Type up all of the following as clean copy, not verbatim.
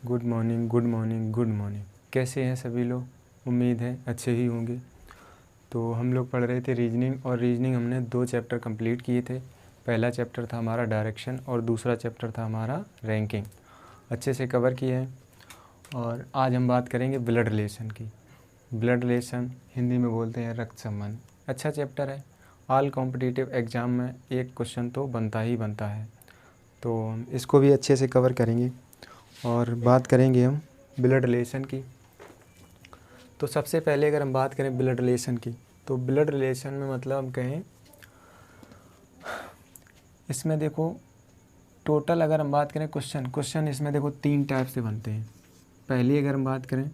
Good morning, good morning, good morning. कैसे हैं सभी लोग? उम्मीद है अच्छे ही होंगे। तो हम लोग पढ़ रहे थे रीजनिंग, और रीजनिंग हमने 2 चैप्टर कंप्लीट किए थे। पहला चैप्टर था हमारा डायरेक्शन और दूसरा चैप्टर था हमारा रैंकिंग। अच्छे से कवर किए हैं। और आज हम बात करेंगे ब्लड रिलेशन की। ब्लड रिलेशन हिंदी में बोलते हैं रक्त संबंध। अच्छा चैप्टर है। ऑल कॉम्पिटिटिव एग्ज़ाम में एक क्वेश्चन तो बनता ही बनता है, तो इसको भी अच्छे से कवर करेंगे। और बात करेंगे हम ब्लड रिलेशन की। तो सबसे पहले अगर हम बात करें ब्लड रिलेशन की, तो ब्लड रिलेशन में मतलब हम कहें, इसमें देखो टोटल अगर हम बात करें क्वेश्चन इसमें देखो 3 टाइप से बनते हैं। पहली अगर हम बात करें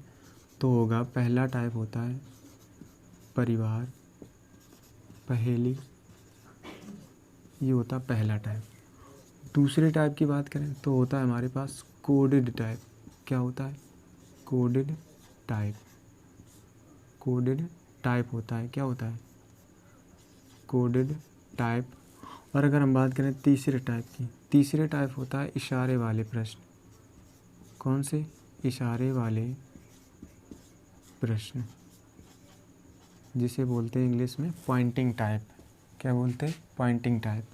तो होगा, पहला टाइप होता है परिवार पहेली, ये होता है पहला टाइप। दूसरे टाइप की बात करें तो होता है हमारे पास कोडेड टाइप। क्या होता है? Coded type. कोडेड टाइप होता है। क्या होता है? Coded type. और अगर हम बात करें तीसरे टाइप की, तीसरे टाइप होता है इशारे वाले प्रश्न। कौन से? इशारे वाले प्रश्न, जिसे बोलते हैं इंग्लिश में पॉइंटिंग टाइप। क्या बोलते हैं? Pointing type.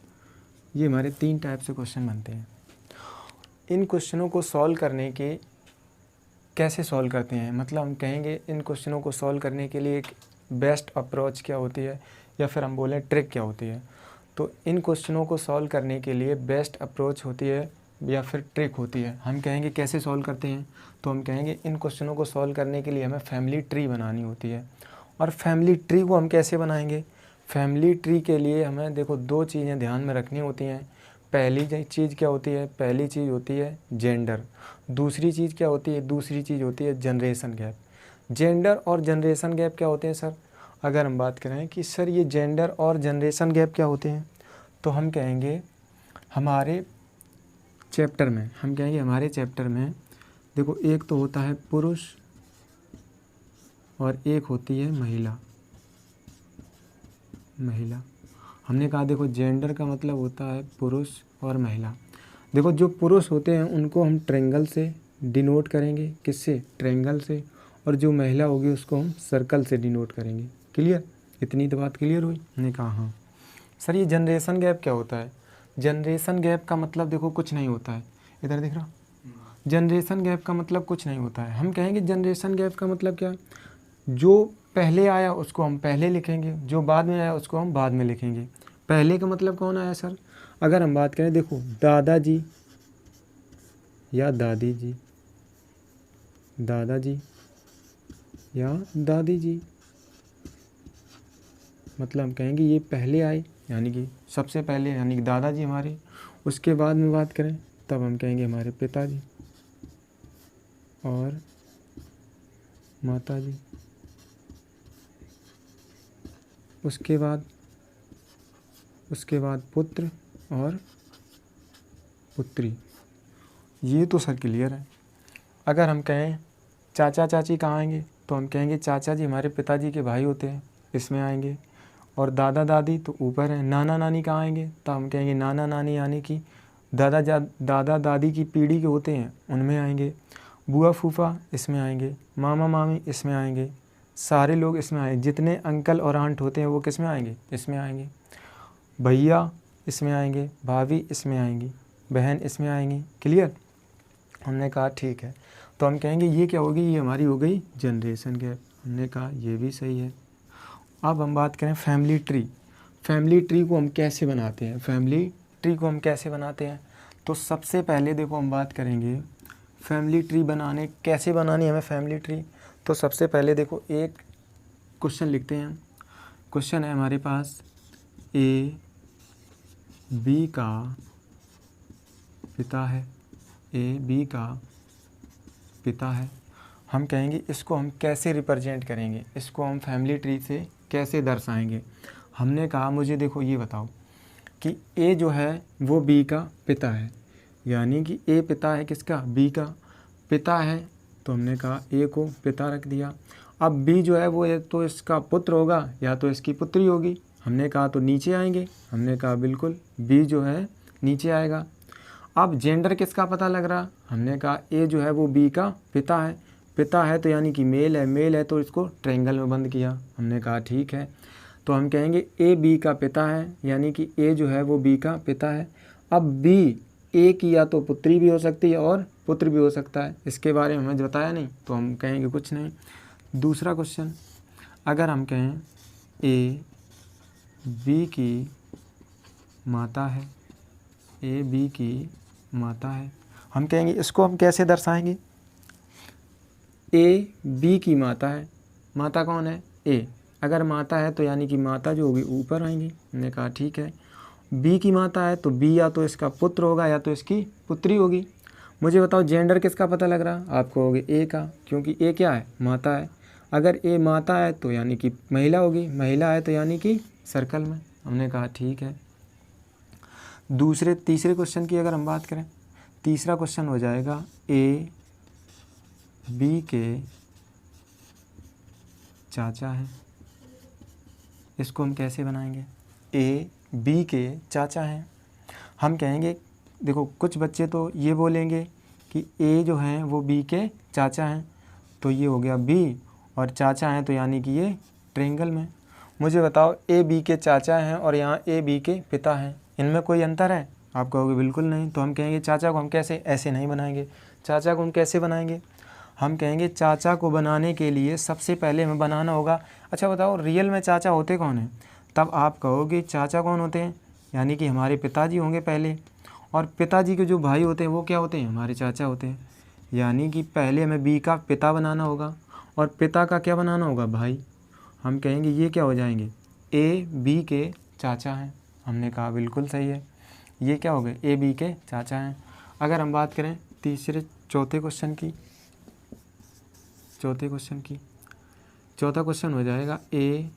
ये हमारे 3 टाइप से क्वेश्चन बनते हैं। इन क्वेश्चनों को सॉल्व करने के कैसे सॉल्व करते हैं, मतलब हम कहेंगे इन क्वेश्चनों को सॉल्व करने के लिए एक बेस्ट अप्रोच क्या होती है, या फिर हम बोलें ट्रिक क्या होती है। तो इन क्वेश्चनों को सॉल्व करने के लिए बेस्ट अप्रोच होती है या फिर ट्रिक होती है। हम कहेंगे कैसे सॉल्व करते हैं, तो हम कहेंगे इन क्वेश्चनों को सॉल्व करने के लिए हमें फैमिली ट्री बनानी होती है। और फैमिली ट्री को हम कैसे बनाएंगे? फैमिली ट्री के लिए हमें देखो 2 चीज़ें ध्यान में रखनी होती हैं। पहली चीज़ क्या होती है? पहली चीज़ होती है जेंडर। दूसरी चीज़ क्या होती है? दूसरी चीज़ होती है जनरेशन गैप। जेंडर और जनरेशन गैप क्या होते हैं सर? अगर हम बात करें कि सर ये जेंडर और जनरेशन गैप क्या होते हैं, तो हम कहेंगे हमारे चैप्टर में देखो, एक तो होता है पुरुष और एक होती है महिला। हमने कहा देखो जेंडर का मतलब होता है पुरुष और महिला। देखो जो पुरुष होते हैं उनको हम ट्रायंगल से डिनोट करेंगे। किससे? ट्रायंगल से। और जो महिला होगी उसको हम सर्कल से डिनोट करेंगे। क्लियर? इतनी तो बात क्लियर हुई। हमने कहा हाँ। सर ये जनरेशन गैप क्या होता है? जनरेशन गैप का मतलब देखो कुछ नहीं होता है। इधर दिख रहा? जनरेशन गैप का मतलब कुछ नहीं होता है। हम कहेंगे जनरेशन गैप का मतलब क्या? जो पहले आया उसको हम पहले लिखेंगे, जो बाद में आया उसको हम बाद में लिखेंगे। पहले का मतलब कौन आया सर? अगर हम बात करें देखो दादाजी या दादी जी, दादाजी या दादी जी, मतलब हम कहेंगे ये पहले आए, यानी कि सबसे पहले, यानी कि दादाजी हमारे। उसके बाद में बात करें तब हम कहेंगे हमारे पिताजी और माताजी। उसके बाद पुत्र और पुत्री। ये तो सर क्लियर है। अगर हम कहें चाचा चाची कहाँ आएंगे, तो हम कहेंगे चाचा जी हमारे पिताजी के भाई होते हैं, इसमें आएंगे। और दादा दादी तो ऊपर हैं। नाना नानी कहाँ आएंगे, तो हम कहेंगे नाना नानी, यानी कि दादा दादी की पीढ़ी के होते हैं, उनमें आएंगे। बुआ फूफा इसमें आएंगे। मामा मामी इसमें आएंगे। सारे लोग इसमें आएंगे। जितने अंकल और आंट होते हैं वो किस में आएंगे? इसमें आएंगे। भैया इसमें आएंगे। भाभी इसमें आएंगी। बहन इसमें आएंगी। क्लियर? हमने कहा ठीक है। तो हम कहेंगे ये क्या होगी? ये हमारी हो गई जनरेशन गैप। हमने कहा ये भी सही है। अब हम बात करें फैमिली ट्री। फैमिली ट्री को हम कैसे बनाते हैं? तो सबसे पहले देखो हम बात करेंगे फैमिली ट्री कैसे बनानी है हमें फैमिली ट्री। तो सबसे पहले देखो एक क्वेश्चन लिखते हैं। क्वेश्चन है हमारे पास, ए बी का पिता है। ए बी का पिता है। हम कहेंगे इसको हम कैसे रिप्रेजेंट करेंगे, इसको हम फैमिली ट्री से कैसे दर्शाएंगे। हमने कहा मुझे देखो ये बताओ कि ए जो है वो बी का पिता है, यानी कि ए पिता है किसका? बी का पिता है। तो हमने कहा ए को पिता रख दिया। अब बी जो है वो एक तो इसका पुत्र होगा या तो इसकी पुत्री होगी। हमने कहा तो नीचे आएंगे। हमने कहा बिल्कुल बी जो है नीचे आएगा। अब जेंडर किसका पता लग रहा, हमने कहा ए जो है वो बी का पिता है तो यानी कि मेल है तो इसको ट्रायंगल में बंद किया, हमने कहा ठीक है। तो हम कहेंगे ए बी का पिता है, यानी कि ए जो है वो बी का पिता है। अब बी ए की या तो पुत्री भी हो सकती है और पुत्र भी हो सकता है, इसके बारे में हमें बताया नहीं तो हम कहेंगे कुछ नहीं। दूसरा क्वेश्चन, अगर हम कहें ए बी की माता है, ए बी की माता है, हम कहेंगे इसको हम कैसे दर्शाएंगे, ए बी की माता है, माता कौन है ए, अगर माता है तो यानी कि माता जो होगी ऊपर आएंगी, हमने कहा ठीक है। बी की माता है तो बी या तो इसका पुत्र होगा या तो इसकी पुत्री होगी। मुझे बताओ जेंडर किसका पता लग रहा, आपको होगी ए का, क्योंकि ए क्या है, माता है। अगर ए माता है तो यानी कि महिला होगी, महिला है तो यानी कि सर्कल में, हमने कहा ठीक है। तीसरे क्वेश्चन की अगर हम बात करें, तीसरा क्वेश्चन हो जाएगा ए बी के चाचा हैं, इसको हम कैसे बनाएंगे, ए बी के चाचा हैं। हम कहेंगे देखो कुछ बच्चे तो ये बोलेंगे कि ए जो हैं वो बी के चाचा हैं, तो ये हो गया बी और चाचा हैं तो यानी कि ये ट्रायंगल में। मुझे बताओ ए बी के चाचा हैं और यहाँ ए बी के पिता हैं, इनमें कोई अंतर है, आप कहोगे बिल्कुल नहीं। तो हम कहेंगे चाचा को हम कैसे, ऐसे नहीं बनाएंगे। चाचा को हम कैसे बनाएंगे, हम कहेंगे चाचा को बनाने के लिए सबसे पहले हमें बनाना होगा, अच्छा बताओ रियल में चाचा होते कौन हैं, तब आप कहोगे चाचा कौन होते हैं, यानी कि हमारे पिताजी होंगे पहले, और पिताजी के जो भाई होते हैं वो क्या होते हैं, हमारे चाचा होते हैं। यानी कि पहले हमें बी का पिता बनाना होगा और पिता का क्या बनाना होगा, भाई। हम कहेंगे ये क्या हो जाएंगे, ए बी के चाचा हैं, हमने कहा बिल्कुल सही है, ये क्या हो गए, ए बी के चाचा हैं। अगर हम बात करें चौथे क्वेश्चन की, चौथा क्वेश्चन हो जाएगा ए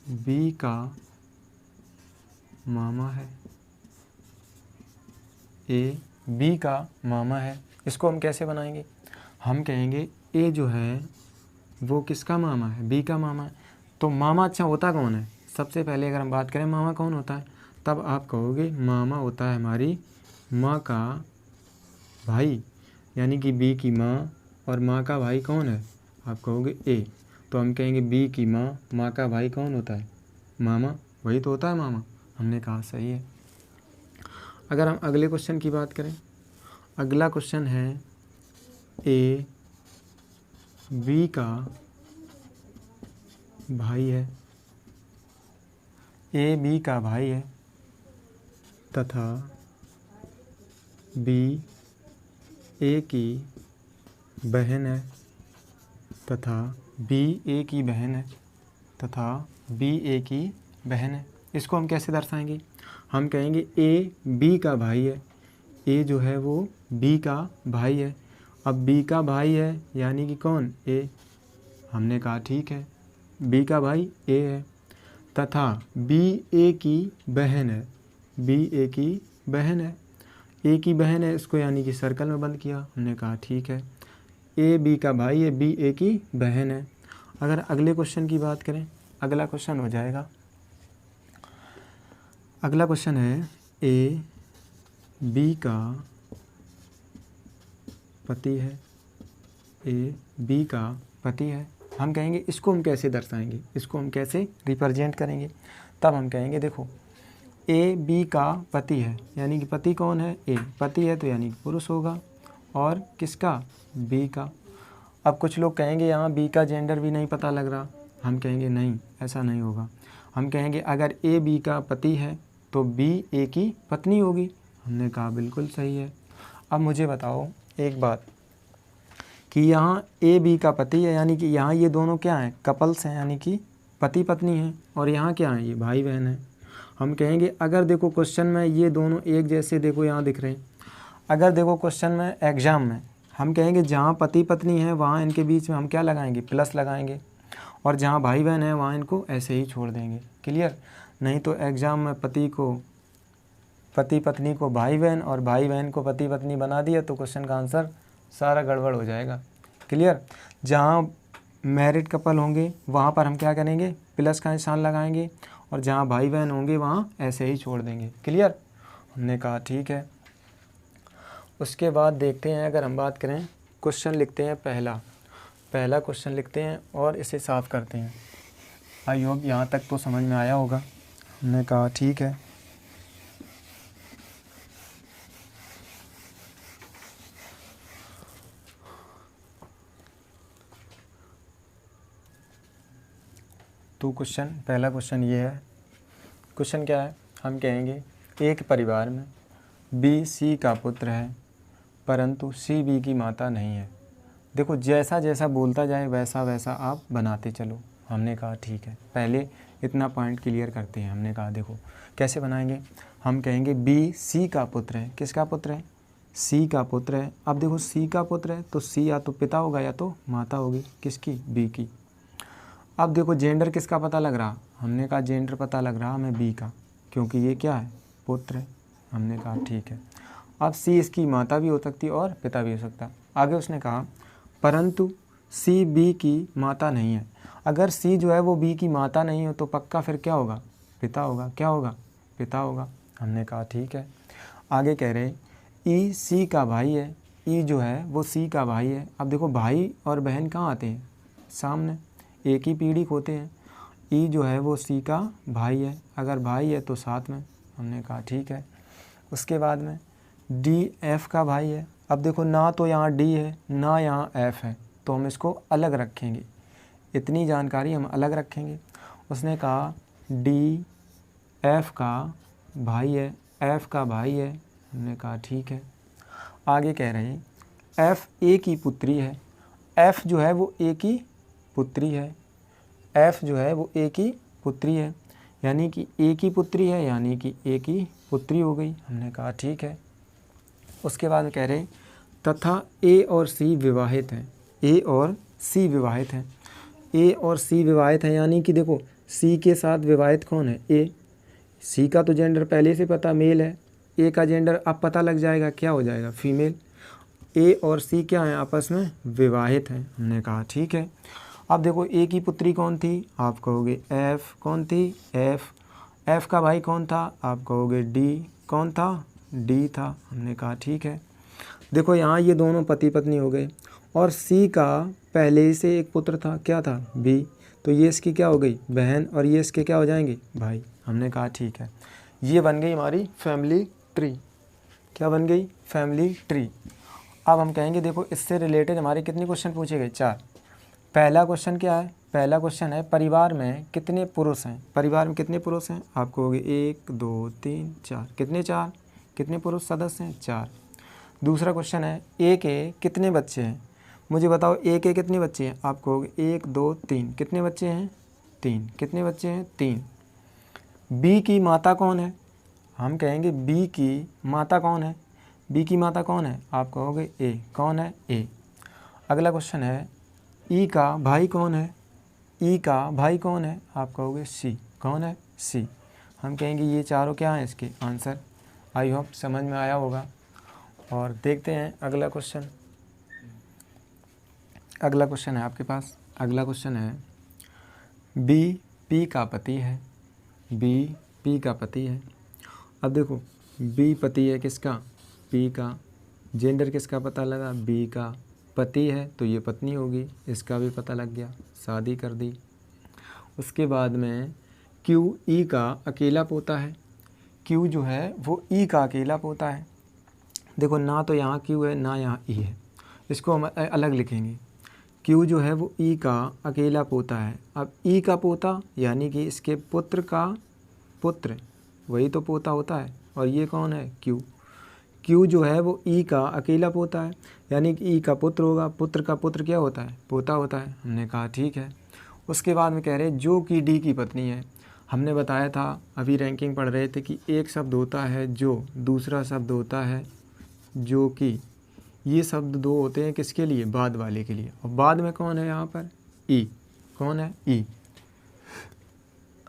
बी का मामा है, ए बी का मामा है, इसको हम कैसे बनाएंगे, हम कहेंगे ए जो है वो किसका मामा है, बी का मामा है। तो मामा अच्छा होता कौन है, सबसे पहले अगर हम बात करें मामा कौन होता है, तब आप कहोगे मामा होता है हमारी माँ का भाई, यानी कि बी की माँ, और माँ का भाई कौन है, आप कहोगे ए। तो हम कहेंगे बी की माँ का भाई कौन होता है, मामा, वही तो होता है मामा, हमने कहा सही है। अगर हम अगले क्वेश्चन की बात करें, अगला क्वेश्चन है ए बी का भाई है, ए बी का भाई है तथा बी ए की बहन है तथा बी ए की बहन है तथा बी ए की बहन है, इसको हम कैसे दर्शाएंगे, हम कहेंगे ए बी का भाई है, ए जो है वो बी का भाई है। अब बी का भाई है यानी कि कौन, ए, हमने कहा ठीक है, बी का भाई ए है, तथा बी ए की बहन है, बी ए की बहन है, ए की बहन है, इसको यानी कि सर्कल में बंद किया, हमने कहा ठीक है, ए बी का भाई है, बी ए की बहन है। अगर अगले क्वेश्चन की बात करें, अगला क्वेश्चन हो जाएगा, अगला क्वेश्चन है ए बी का पति है, ए बी का पति है। हम कहेंगे इसको हम कैसे दर्शाएंगे, इसको हम कैसे रिप्रेजेंट करेंगे, तब हम कहेंगे देखो ए बी का पति है, यानी कि पति कौन है, ए, पति है तो यानी कि पुरुष होगा, और किसका, बी का। अब कुछ लोग कहेंगे यहाँ बी का जेंडर भी नहीं पता लग रहा, हम कहेंगे नहीं, ऐसा नहीं होगा। हम कहेंगे अगर ए बी का पति है तो बी ए की पत्नी होगी, हमने कहा बिल्कुल सही है। अब मुझे बताओ एक बात कि यहाँ ए बी का पति है, यानी कि यहाँ ये दोनों क्या हैं, कपल्स हैं, यानी कि पति पत्नी हैं, और यहाँ क्या है, ये भाई बहन हैं। हम कहेंगे अगर देखो क्वेश्चन में ये दोनों एक जैसे देखो यहाँ दिख रहे हैं, अगर देखो क्वेश्चन में एग्ज़ाम में हम कहेंगे जहाँ पति पत्नी है वहाँ इनके बीच में हम क्या लगाएंगे, प्लस लगाएंगे, और जहाँ भाई बहन है वहाँ इनको ऐसे ही छोड़ देंगे, क्लियर। नहीं तो एग्ज़ाम में पति पत्नी को भाई बहन और भाई बहन को पति पत्नी बना दिया तो क्वेश्चन का आंसर सारा गड़बड़ हो जाएगा, क्लियर। जहाँ मैरिड कपल होंगे वहाँ पर हम क्या करेंगे, प्लस का निशान लगाएंगे, और जहाँ भाई बहन होंगे वहाँ ऐसे ही छोड़ देंगे, क्लियर। हमने कहा ठीक है। उसके बाद देखते हैं, अगर हम बात करें क्वेश्चन लिखते हैं, पहला क्वेश्चन लिखते हैं और इसे साफ़ करते हैं। आई होप यहाँ तक तो समझ में आया होगा। हमने कहा ठीक है। तो पहला क्वेश्चन ये है। क्वेश्चन क्या है? हम कहेंगे एक परिवार में बी सी का पुत्र है परंतु सी बी की माता नहीं है। देखो जैसा जैसा बोलता जाए वैसा वैसा आप बनाते चलो। हमने कहा ठीक है, पहले इतना पॉइंट क्लियर करते हैं। हमने कहा देखो कैसे बनाएंगे। हम कहेंगे बी सी का पुत्र है। किसका पुत्र है? सी का पुत्र है। अब देखो सी का पुत्र है तो सी या तो पिता होगा या तो माता होगी। किसकी? बी की। अब देखो जेंडर किसका पता लग रहा? हमने कहा जेंडर पता लग रहा हमें बी का, क्योंकि ये क्या है? पुत्र है। हमने कहा ठीक है। अब सी इसकी माता भी हो सकती है और पिता भी हो सकता है। आगे उसने कहा परंतु सी बी की माता नहीं है। अगर सी जो है वो बी की माता नहीं हो तो पक्का फिर क्या होगा? पिता होगा। क्या होगा? पिता होगा। हमने कहा ठीक है। आगे कह रहे ई सी का भाई है। ई जो है वो सी का भाई है। अब देखो भाई और बहन कहाँ आते हैं? सामने, एक ही पीढ़ी को होते हैं। ई जो है वो सी का भाई है। अगर भाई है तो साथ में। हमने कहा ठीक है। उसके बाद में डी एफ का भाई है। अब देखो ना तो यहाँ डी है ना यहाँ एफ है, तो हम इसको अलग रखेंगे। इतनी जानकारी हम अलग रखेंगे। उसने कहा डी एफ का भाई है, एफ का भाई है। हमने कहा ठीक है। आगे कह रहे हैं एफ ए की पुत्री है। एफ जो है वो ए की पुत्री है। एफ जो है वो ए की पुत्री है, यानी कि ए की पुत्री है, यानी कि ए की पुत्री हो गई। हमने कहा ठीक है। उसके बाद कह रहे हैं तथा ए और सी विवाहित हैं। ए और सी विवाहित हैं। ए और सी विवाहित हैं, यानी कि देखो सी के साथ विवाहित कौन है? ए। सी का तो जेंडर पहले से पता मेल है, ए का जेंडर अब पता लग जाएगा, क्या हो जाएगा? फीमेल। ए और सी क्या है? आपस में विवाहित हैं। हमने कहा ठीक है। अब देखो ए की पुत्री कौन थी? आप कहोगे एफ। कौन थी? एफ। एफ का भाई कौन था? आप कहोगे डी। कौन था? डी था। हमने कहा ठीक है। देखो यहाँ ये दोनों पति पत्नी हो गए और सी का पहले से एक पुत्र था, क्या था? बी। तो ये इसकी क्या हो गई? बहन, और ये इसके क्या हो जाएंगे? भाई। हमने कहा ठीक है। ये बन गई हमारी फैमिली ट्री। क्या बन गई? Family tree. अब हम कहेंगे देखो इससे रिलेटेड हमारे कितने क्वेश्चन पूछे गए? 4। पहला क्वेश्चन क्या है? पहला क्वेश्चन है परिवार में कितने पुरुष हैं? परिवार में कितने पुरुष हैं? आप कहोगे 1 2 3 4। कितने? 4। कितने पुरुष सदस्य हैं? 4। दूसरा क्वेश्चन है ए के कितने बच्चे हैं? मुझे बताओ ए के कितने बच्चे हैं? आप कहोगे 1 2 3। कितने बच्चे हैं? 3। कितने बच्चे हैं? 3। बी की माता कौन है? हम कहेंगे बी की माता कौन है? बी की माता कौन है? आप कहोगे ए। कौन है? ए। अगला क्वेश्चन है ई का भाई कौन है? ई का भाई कौन है? आप कहोगे सी। कौन है? सी। हम कहेंगे ये चारों क्या हैं इसके आंसर। आई होप समझ में आया होगा। और देखते हैं अगला क्वेश्चन। अगला क्वेश्चन है आपके पास। अगला क्वेश्चन है बी पी का पति है। बी पी का पति है। अब देखो बी पति है किसका? पी का। जेंडर किसका पता लगा? बी का। पति है तो ये पत्नी होगी, इसका भी पता लग गया, शादी कर दी। उसके बाद में क्यू ई का अकेला पोता है। क्यू जो है वो ई का अकेला पोता है। देखो ना तो यहाँ क्यू है ना यहाँ ई है, इसको हम अलग लिखेंगे। क्यू जो है वो ई का अकेला पोता है। अब ई का पोता यानी कि इसके पुत्र का पुत्र, वही तो पोता होता है। और ये कौन है? क्यू। क्यू जो है वो ई का अकेला पोता है, यानी कि ई का पुत्र होगा। पुत्र का पुत्र क्या होता है? पोता होता है। हमने कहा ठीक है। उसके बाद में कह रहे जो कि डी की पत्नी है। हमने बताया था अभी रैंकिंग पढ़ रहे थे कि एक शब्द होता है जो, दूसरा शब्द होता है जो कि। ये शब्द दो होते हैं किसके लिए? बाद वाले के लिए। और बाद में कौन है यहाँ पर? ई। कौन है? ई।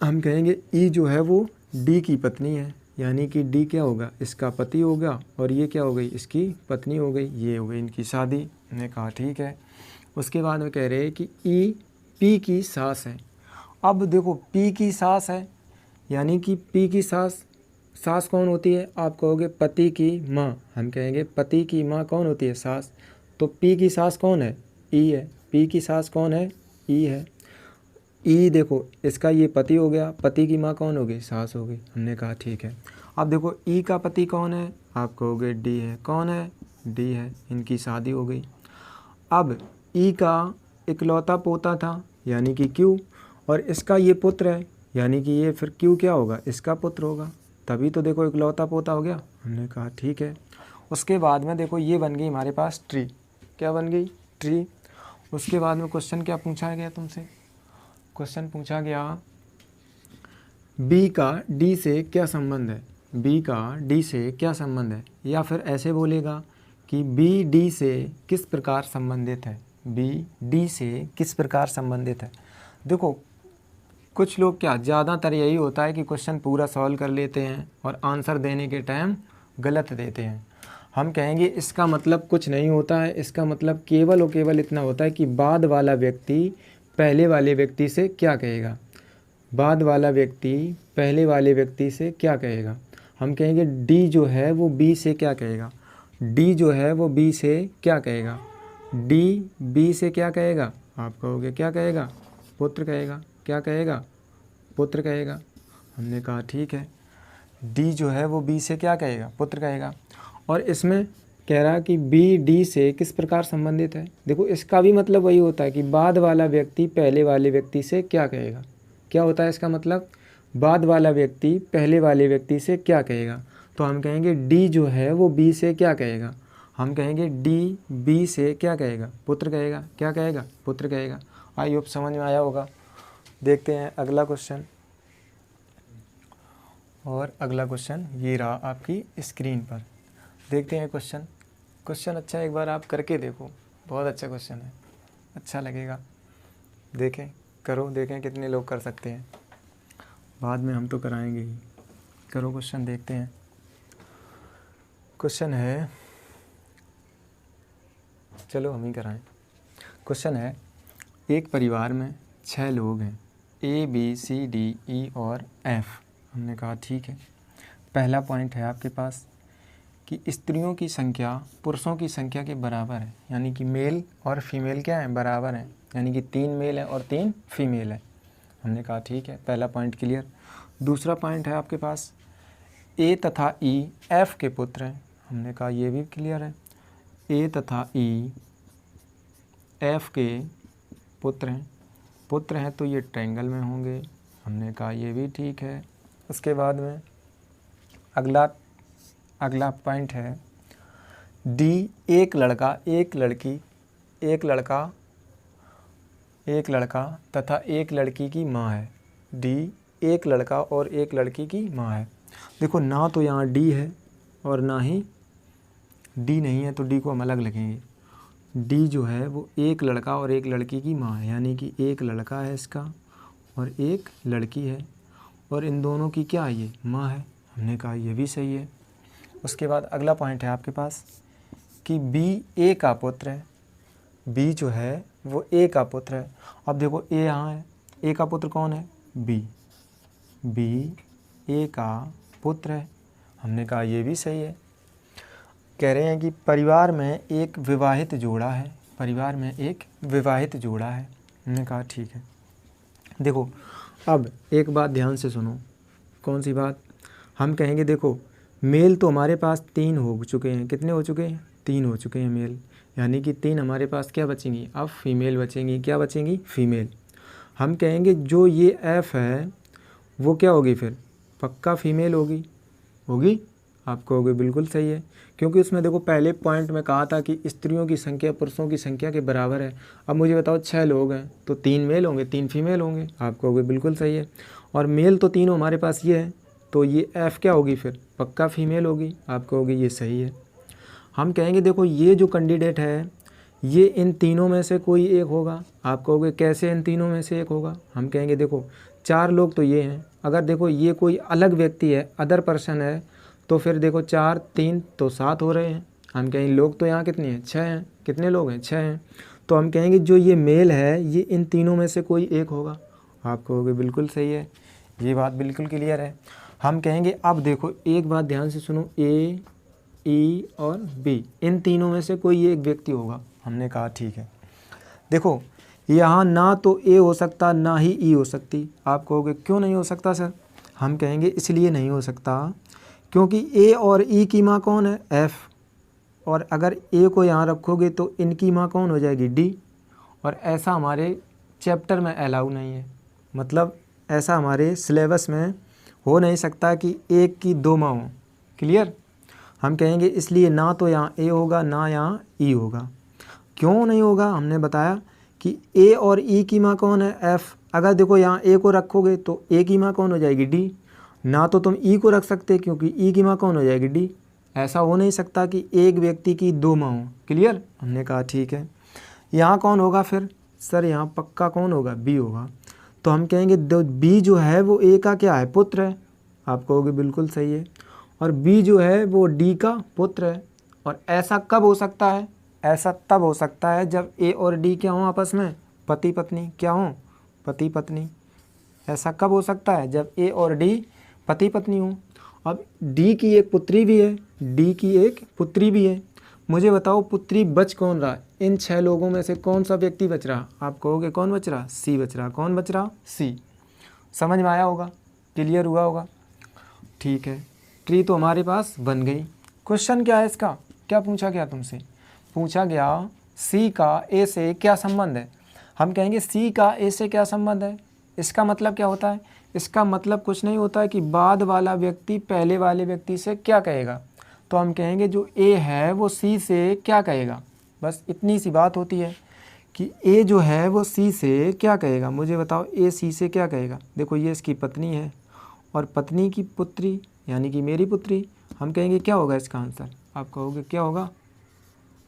हम कहेंगे ई जो है वो डी की पत्नी है, यानी कि डी क्या होगा? इसका पति होगा। और ये क्या हो गई? इसकी पत्नी हो गई। ये हो गई इनकी शादी। हमने कहा ठीक है। उसके बाद में कह रहे हैं कि ई पी की सास है। अब देखो पी की सास है, यानी कि पी की सास सास कौन होती है? आप कहोगे पति की माँ। हम कहेंगे पति की माँ कौन होती है? सास। तो पी की सास कौन है? ई है। पी की सास कौन है? ई है। ई देखो इसका ये पति हो गया, पति की माँ कौन होगी? सास होगी। हमने कहा ठीक है। अब देखो ई का पति कौन है? आप कहोगे डी है। कौन है? डी है। इनकी शादी हो गई। अब ई का इकलौता पोता था यानी कि क्यू, और इसका ये पुत्र है यानी कि ये फिर क्यू क्या होगा? इसका पुत्र होगा। तभी तो देखो इकलौता पोता हो गया। हमने कहा ठीक है। उसके बाद में देखो ये बन गई हमारे पास ट्री। क्या बन गई? ट्री। उसके बाद में क्वेश्चन क्या पूछा गया तुमसे? क्वेश्चन पूछा गया बी का डी से क्या संबंध है? बी का डी से क्या संबंध है? या फिर ऐसे बोलेगा कि बी डी से किस प्रकार संबंधित है? बी डी से किस प्रकार संबंधित है? देखो कुछ लोग क्या ज़्यादातर यही होता है कि क्वेश्चन पूरा सॉल्व कर लेते हैं और आंसर देने के टाइम गलत देते हैं। हम कहेंगे इसका मतलब कुछ नहीं होता है। इसका मतलब केवल और केवल इतना होता है कि बाद वाला व्यक्ति पहले वाले व्यक्ति से क्या कहेगा? बाद वाला व्यक्ति पहले वाले व्यक्ति से क्या कहेगा? हम कहेंगे डी जो है वो बी से क्या कहेगा? डी जो है वो बी से क्या कहेगा? डी बी से क्या कहेगा? आप कहोगे क्या कहेगा? पुत्र कहेगा। क्या कहेगा? पुत्र कहेगा। हमने कहा ठीक है। डी जो है वो बी से क्या कहेगा? पुत्र कहेगा। और इसमें कह रहा है कि बी डी से किस प्रकार संबंधित है। देखो इसका भी मतलब वही होता है कि बाद वाला व्यक्ति पहले वाले व्यक्ति से क्या कहेगा। क्या होता है इसका मतलब? बाद वाला व्यक्ति पहले वाले व्यक्ति से क्या कहेगा। तो हम कहेंगे डी जो है वो बी से क्या कहेगा? हम कहेंगे डी बी से क्या कहेगा? पुत्र कहेगा। क्या कहेगा? पुत्र कहेगा। आई होप समझ में आया होगा। देखते हैं अगला क्वेश्चन। और अगला क्वेश्चन ये रहा आपकी स्क्रीन पर। देखते हैं क्वेश्चन। क्वेश्चन अच्छा है, एक बार आप करके देखो, बहुत अच्छा क्वेश्चन है, अच्छा लगेगा। देखें, करो, देखें कितने लोग कर सकते हैं। बाद में हम तो कराएंगे ही। करो क्वेश्चन, देखते हैं। क्वेश्चन है, चलो हम ही कराएं। क्वेश्चन है, एक परिवार में 6 लोग हैं, A B C D E और एफ। हमने कहा ठीक है। पहला पॉइंट है आपके पास कि स्त्रियों की संख्या पुरुषों की संख्या के बराबर है, यानी कि मेल और फीमेल क्या है? बराबर हैं, यानी कि 3 मेल है और 3 फीमेल है। हमने कहा ठीक है, पहला पॉइंट क्लियर। दूसरा पॉइंट है आपके पास ए तथा ई एफ के पुत्र हैं। हमने कहा ये भी क्लियर है, ए तथा ई एफ के पुत्र हैं। पुत्र हैं तो ये ट्रायंगल में होंगे। हमने कहा ये भी ठीक है। उसके बाद में अगला पॉइंट है डी एक लड़का एक लड़का तथा एक लड़की की माँ है। डी एक लड़का और एक लड़की की माँ है। देखो ना तो यहाँ डी है और ना ही डी नहीं है, तो डी को हम अलग लिखेंगे। डी जो है वो एक लड़का और एक लड़की की माँ है, यानी कि एक लड़का है इसका और एक लड़की है, और इन दोनों की क्या है? ये माँ है। हमने कहा ये भी सही है। उसके बाद अगला पॉइंट है आपके पास कि बी ए का पुत्र है। बी जो है वो ए का पुत्र है। अब देखो ए यहाँ है, ए का पुत्र कौन है? बी। बी ए का पुत्र है। हमने कहा ये भी सही है। कह रहे हैं कि परिवार में एक विवाहित जोड़ा है। परिवार में एक विवाहित जोड़ा है। हमने कहा ठीक है। देखो अब एक बात ध्यान से सुनो। कौन सी बात? हम कहेंगे देखो मेल तो हमारे पास 3 हो चुके हैं। कितने हो चुके हैं? 3 हो चुके हैं मेल, यानी कि 3 हमारे पास क्या बचेंगी? अब फीमेल बचेंगी। क्या बचेंगी? फीमेल। हम कहेंगे जो ये एफ है वो क्या होगी? फिर पक्का फीमेल होगी। होगी? आप कहोगे बिल्कुल सही है, क्योंकि उसमें देखो पहले पॉइंट में कहा था कि स्त्रियों की संख्या पुरुषों की संख्या के बराबर है। अब मुझे बताओ 6 लोग हैं तो 3 मेल होंगे 3 फीमेल होंगे। आप कहोगे बिल्कुल सही है। और मेल तो तीनों हमारे पास ये है, तो ये एफ़ क्या होगी? फिर पक्का फीमेल होगी। आप कहोगे ये सही है। हम कहेंगे देखो ये जो कैंडिडेट है ये इन तीनों में से कोई एक होगा। आप कहोगे कैसे इन तीनों में से एक होगा? हम कहेंगे देखो 4 लोग तो ये हैं, अगर देखो ये कोई अलग व्यक्ति है, अदर पर्सन है, तो फिर देखो 4 3 तो 7 हो रहे हैं। हम कहेंगे लोग तो यहाँ कितने हैं? 6 हैं। कितने लोग हैं? 6 हैं। तो हम कहेंगे जो ये मेल है ये इन तीनों में से कोई एक होगा। आप कहोगे बिल्कुल सही है, ये बात बिल्कुल क्लियर है। हम कहेंगे अब देखो एक बात ध्यान से सुनो, ए, ई और बी, इन तीनों में से कोई एक व्यक्ति होगा। हमने कहा ठीक है। देखो यहाँ ना तो ए हो सकता ना ही ई हो सकती। आप कहोगे क्यों नहीं हो सकता सर? हम कहेंगे इसलिए नहीं हो सकता क्योंकि ए और ई की माँ कौन है? एफ। और अगर ए को यहाँ रखोगे तो इनकी माँ कौन हो जाएगी? डी। और ऐसा हमारे चैप्टर में अलाउ नहीं है, मतलब ऐसा हमारे सिलेबस में हो नहीं सकता कि एक की दो माँ हो। क्लियर? हम कहेंगे इसलिए ना तो यहाँ ए होगा ना यहाँ ई होगा। क्यों नहीं होगा? हमने बताया कि ए और ई की माँ कौन है? एफ। अगर देखो यहाँ ए को रखोगे तो ए की माँ कौन हो जाएगी? डी। ना तो तुम ई को रख सकते क्योंकि ई की माँ कौन हो जाएगी? डी। ऐसा हो नहीं सकता कि एक व्यक्ति की दो माँ हो। क्लियर? हमने कहा ठीक है। यहाँ कौन होगा फिर? सर यहाँ पक्का कौन होगा? बी होगा। तो हम कहेंगे बी जो है वो ए का क्या है? पुत्र है। आप कहोगे बिल्कुल सही है। और बी जो है वो डी का पुत्र है। और ऐसा कब हो सकता है? ऐसा तब हो सकता है जब ए और डी क्या हों आपस में? पति पत्नी। क्या हों? पति पत्नी। ऐसा कब हो सकता है? जब ए और डी पति पत्नी हों। अब डी की एक पुत्री भी है, डी की एक पुत्री भी है। मुझे बताओ पुत्री बच कौन रहा? इन 6 लोगों में से कौन सा व्यक्ति बच रहा? आप कहोगे कौन बच रहा? सी बच रहा। कौन बच रहा? सी। समझ में आया होगा? क्लियर हुआ होगा? ठीक है, ट्री तो हमारे पास बन गई। क्वेश्चन क्या है इसका? क्या पूछा गया तुमसे? पूछा गया सी का ए से क्या संबंध है। हम कहेंगे सी का ए से क्या संबंध है। इसका मतलब क्या होता है? इसका मतलब कुछ नहीं होता है कि बाद वाला व्यक्ति पहले वाले व्यक्ति से क्या कहेगा। तो हम कहेंगे जो ए है वो सी से क्या कहेगा। बस इतनी सी बात होती है कि ए जो है वो सी से क्या कहेगा। मुझे बताओ ए सी से क्या कहेगा। देखो ये इसकी पत्नी है और पत्नी की पुत्री यानी कि मेरी पुत्री। हम कहेंगे क्या होगा इसका आंसर? आप कहोगे क्या होगा?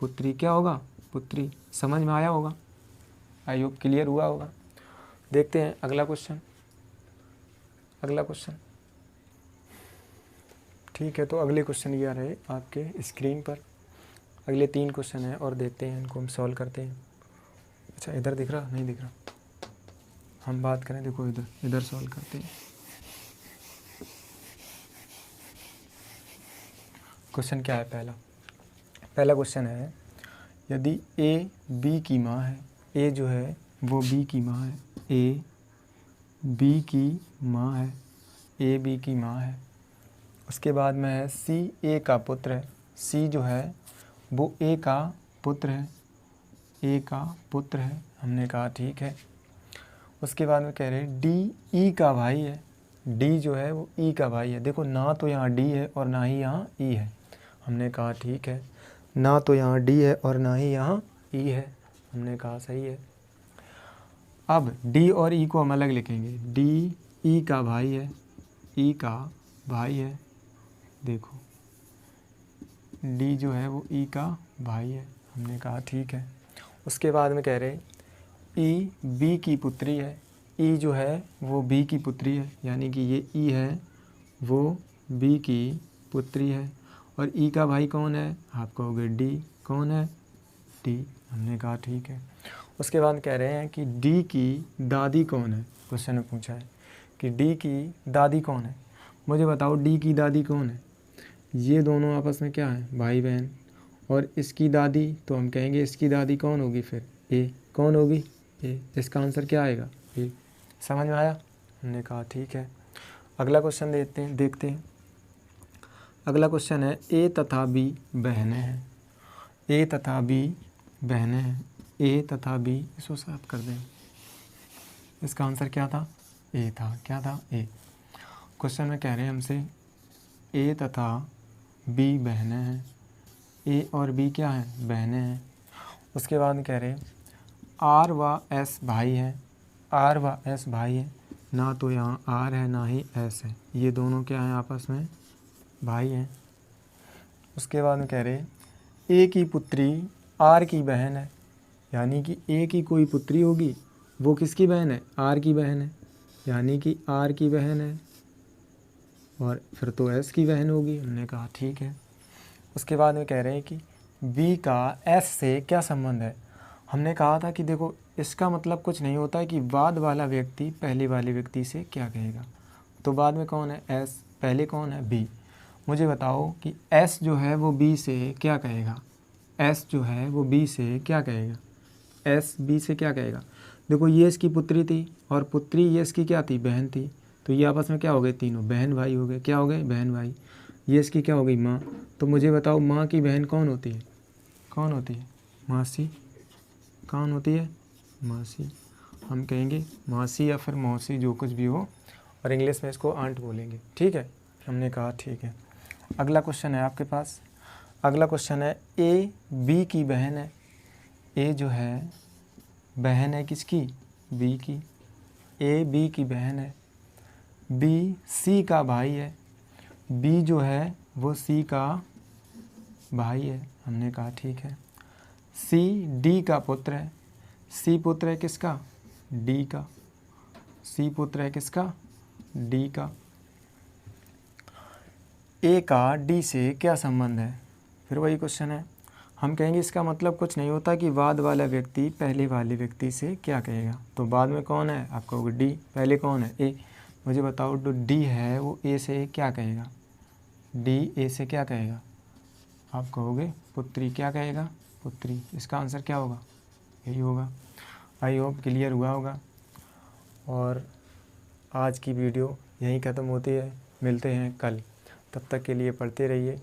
पुत्री। क्या होगा? पुत्री। समझ में आया होगा? आई होप क्लियर हुआ होगा। देखते हैं अगला क्वेश्चन। अगला क्वेश्चन ठीक है, तो अगले क्वेश्चन ये आ रहे आपके स्क्रीन पर। अगले 3 क्वेश्चन हैं और देखते हैं इनको हम सॉल्व करते हैं। अच्छा इधर दिख रहा? नहीं दिख रहा। हम बात करें, देखो इधर सॉल्व करते हैं। क्वेश्चन क्या है? पहला क्वेश्चन है यदि ए बी की माँ है, ए जो है वो बी की माँ है, ए बी की माँ है, ए बी की माँ है। उसके बाद में है सी ए का पुत्र है, सी जो है वो ए का पुत्र है, ए का पुत्र है। हमने कहा ठीक है। उसके बाद में कह रहे हैं डी ई का भाई है, डी जो है वो ई का भाई है। देखो ना तो यहाँ डी है और ना ही यहाँ ई है। हमने कहा ठीक है, ना तो यहाँ डी है और ना ही यहाँ ई है। हमने कहा सही है। अब डी और ई को हम अलग लिखेंगे। डी ई का भाई है, ई का भाई है। देखो डी जो है वो ई का भाई है। हमने कहा ठीक है। उसके बाद में कह रहे ई बी की पुत्री है, ई जो है वो बी की पुत्री है, यानी कि ये ई है वो बी की पुत्री है। और ई का भाई कौन है? आप कहोगे डी। कौन है? डी। हमने कहा ठीक है। उसके बाद कह रहे हैं कि डी की दादी कौन है। क्वेश्चन में पूछा है कि डी की दादी कौन है। मुझे बताओ डी की दादी कौन है। ये दोनों आपस में क्या है? भाई बहन। और इसकी दादी, तो हम कहेंगे इसकी दादी कौन होगी फिर? ए। कौन होगी? ए। इसका आंसर क्या आएगा? ए। समझ में आया? हमने कहा ठीक है। अगला क्वेश्चन देखते हैं। अगला क्वेश्चन है ए तथा बी बहनें हैं, ए तथा बी बहनें हैं, ए तथा बी। इसको साफ कर दें। इसका आंसर क्या था? ए था। क्या था? ए। क्वेश्चन में कह रहे हैं हमसे ए तथा बी बहनें हैं, ए और बी क्या हैं? बहनें हैं। उसके बाद कह रहे हैं आर व एस भाई हैं, आर व एस भाई हैं। ना तो यहाँ आर है ना ही एस है, ये दोनों क्या हैं? आपस में भाई हैं। उसके बाद में कह रहे ए की पुत्री आर की बहन है, यानी कि ए की कोई पुत्री होगी वो किसकी बहन है? आर की बहन है, यानी कि आर की बहन है और फिर तो एस की बहन होगी। हमने कहा ठीक है। उसके बाद में कह रहे हैं कि बी का एस से क्या संबंध है। हमने कहा था कि देखो इसका मतलब कुछ नहीं होता है कि बाद वाला व्यक्ति पहले वाले व्यक्ति से क्या कहेगा। तो बाद में कौन है? एस। पहले कौन है, बी। मुझे बताओ कि एस जो है वो बी से क्या कहेगा, एस जो है वो बी से क्या कहेगा, एस बी से क्या कहेगा। देखो ये इसकी पुत्री थी और पुत्री ये इसकी क्या थी, बहन थी, तो ये आपस में क्या हो गए, तीनों बहन भाई हो गए, क्या हो गए, बहन भाई। ये इसकी क्या हो गई, माँ। तो मुझे बताओ माँ की बहन कौन होती है, कौन होती है, मासी। कौन होती है, मासी। हम कहेंगे मासी या फिर मौसी, जो कुछ भी हो, और इंग्लिश में इसको आंट बोलेंगे, ठीक है। हमने कहा ठीक है। अगला क्वेश्चन है आपके पास, अगला क्वेश्चन है ए बी की बहन है, ए जो है बहन है किसकी, बी की, ए बी की बहन है, बी सी का भाई है, बी जो है वो सी का भाई है, हमने कहा ठीक है। सी डी का पुत्र है, सी पुत्र है किसका, डी का, सी पुत्र है किसका, डी का। ए का डी से क्या संबंध है, फिर वही क्वेश्चन है। हम कहेंगे इसका मतलब कुछ नहीं होता कि बाद वाला व्यक्ति पहले वाले व्यक्ति से क्या कहेगा, तो बाद में कौन है, आप कहोगे डी, पहले कौन है, ए। मुझे बताओ जो डी है वो ए से क्या कहेगा, डी ए से क्या कहेगा, आप कहोगे पुत्री, क्या कहेगा, पुत्री। इसका आंसर क्या होगा, यही होगा। आई होप क्लियर हुआ होगा। और आज की वीडियो यहीं ख़त्म होती है, मिलते हैं कल, तब तक के लिए पढ़ते रहिए।